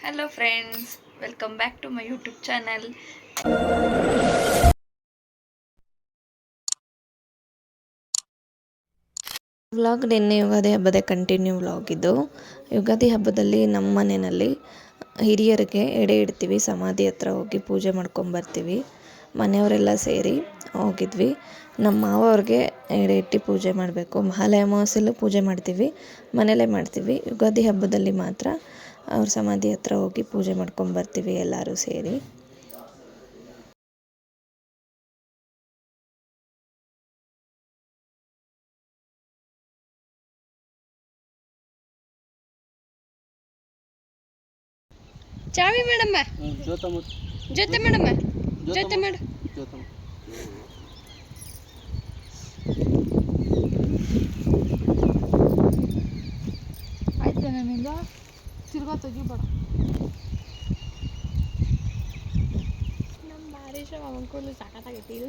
Hello friends, welcome back to my YouTube channel. Vlog ನಿನ್ನೆ ಯುಗಾದಿ ಹಬ್ಬದ continue vlog ಇದು. ಯುಗಾದಿ ಹಬ್ಬದಲ್ಲಿ ನಮ್ಮ ಮನೆಯಲ್ಲಿ ಹಿರಿಯರಿಗೆ ಎಡೆ ಇಡ್ತೀವಿ, ಸಮಾಧಿ ಹತ್ರ ಹೋಗಿ ಪೂಜೆ ಮಾಡ್ಕೊಂಬರ್ತೀವಿ. ಮನೆಯವರೆಲ್ಲ ಸೇರಿ ಹೋಗಿದ್ವಿ. ನಮ್ಮ ಮಾವ ಅವ್ರಿಗೆ ಎಡೆ ಇಟ್ಟು ಪೂಜೆ ಮಾಡಬೇಕು. ಮಹಾಲಯ ಅಮಾವಾಸ್ಯೆಲ್ಲೂ ಪೂಜೆ ಮಾಡ್ತೀವಿ, ಮನೇಲೇ ಮಾಡ್ತೀವಿ. ಯುಗಾದಿ ಹಬ್ಬದಲ್ಲಿ ಮಾತ್ರ ಅವ್ರ ಸಮಾಧಿ ಹತ್ರ ಹೋಗಿ ಪೂಜೆ ಮಾಡ್ಕೊಂಬರ್ತೀವಿ ಎಲ್ಲರೂ ಸೇರಿ. ಚಾವಿ ಮೇಡಮ್ಮ, ಜೊತೆ ಮೇಡಮ್ಮ, ಜೊತೆ ಮೇಡ ಆಯ್ತು ನನ್ನಿಂದ ತಿರ್ಗಾ ತೆಗಿಬೇಡ. ನಮ್ಮ ಬಾರೀಶ ಅವಂಕೂಲು ಸಾಕತ್ತಾಗೈತಿ. ಇದು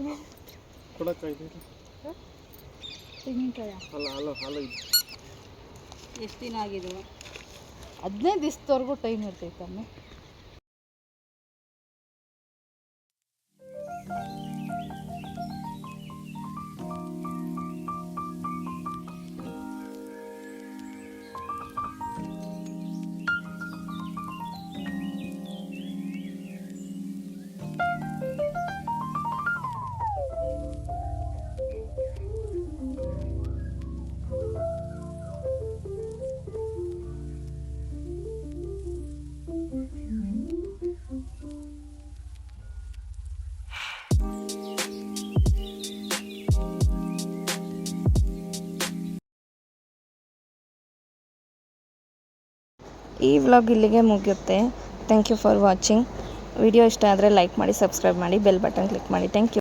ತೆಂಗಿನಕಾಯ ಎಷ್ಟು ದಿನ ಆಗಿದೆ? 15 ದಿವಸದವರೆಗೂ ಟೈಮ್ ಇರ್ತೈತಮ್ಮ. ಈ ವ್ಲಾಗ್ ಇಲ್ಲಿಗೆ ಮುಗಿಯುತ್ತೆ. Thank you for watching. Video ಇಷ್ಟ ಆದರೆ ಲೈಕ್ ಮಾಡಿ, ಸಬ್ಸ್ಕ್ರೈಬ್ ಮಾಡಿ, ಬೆಲ್ ಬಟನ್ ಕ್ಲಿಕ್ ಮಾಡಿ. Thank you.